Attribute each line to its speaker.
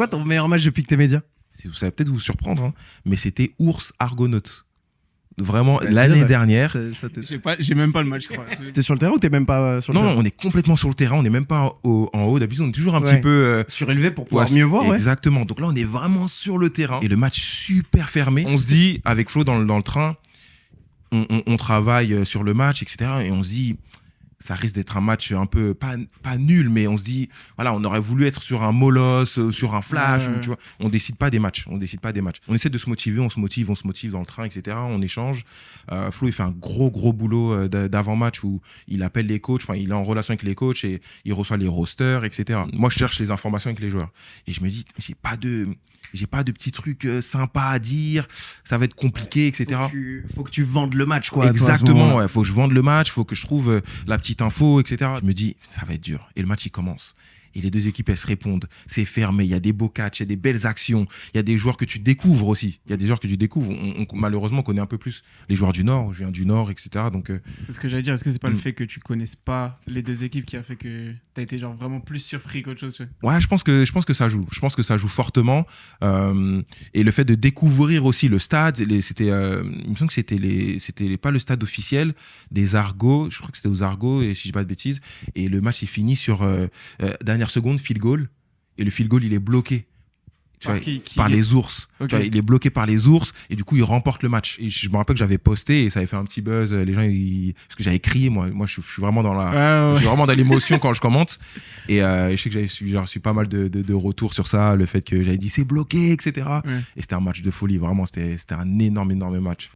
Speaker 1: quoi ton meilleur match depuis que t'es média?
Speaker 2: Ça va peut-être vous surprendre, hein, mais c'était Ours Argonautes. Vraiment,
Speaker 1: Vas-y,
Speaker 2: l'année
Speaker 1: ouais.
Speaker 2: dernière.
Speaker 3: J'ai même pas le match, je crois.
Speaker 1: T'es sur le terrain ou t'es même pas sur le
Speaker 2: Non,
Speaker 1: terrain?
Speaker 2: on est complètement sur le terrain, on n'est même pas en haut. D'habitude, on est toujours un
Speaker 1: Ouais.
Speaker 2: petit peu.
Speaker 1: Surélevé pour pouvoir mieux voir, ouais.
Speaker 2: Exactement. Donc là, on est vraiment sur le terrain. Et le match super fermé. On se dit, avec Flo dans le train, on travaille sur le match, etc. Et on se dit, ça risque d'être un match un peu, pas nul, mais on se dit, voilà, on aurait voulu être sur un Molos, sur un Flash, ou, tu vois. On décide pas des matchs. On essaie de se motiver, on se motive dans le train, etc. On échange. Flo, il fait un gros boulot d'avant-match où il appelle les coachs, enfin, il est en relation avec les coachs et il reçoit les rosters, etc. Moi, je cherche les informations avec les joueurs. Et je me dis, j'ai pas de petits trucs sympas à dire, ça va être compliqué, etc.
Speaker 1: Faut que tu vendes le match, quoi.
Speaker 2: Exactement, ouais. Faut que je vende le match, faut que je trouve la petite info, etc. Je me dis, ça va être dur. Et le match, il commence. Et les deux équipes, elles se répondent. C'est fermé, il y a des beaux catchs, il y a des belles actions, il y a des joueurs que tu découvres aussi. Malheureusement, on connaît un peu plus les joueurs du Nord, je viens du Nord, etc. Donc,
Speaker 3: c'est ce que j'allais dire. Est-ce que c'est pas le fait que tu connaisses pas les deux équipes qui a fait que t'as été genre vraiment plus surpris qu'autre chose?
Speaker 2: Ouais, je pense que ça joue. Je pense que ça joue fortement. Et le fait de découvrir aussi le stade, il me semble que c'était pas le stade officiel des Argos. Je crois que c'était aux Argos, et si je dis pas de bêtises. Et le match, il finit sur dernière seconde, field goal. Et le field goal, il est bloqué. Par les ours.
Speaker 3: Okay.
Speaker 2: Tu vois, il est bloqué par les ours et du coup il remporte le match. Et je me rappelle que j'avais posté et ça avait fait un petit buzz. Les gens, parce que j'avais crié, moi je suis vraiment dans je suis vraiment dans l'émotion quand je commente. Et je sais que j'ai reçu pas mal de retours sur ça, le fait que j'avais dit c'est bloqué, etc.
Speaker 3: Ouais.
Speaker 2: Et c'était un match de folie, vraiment, c'était un énorme match.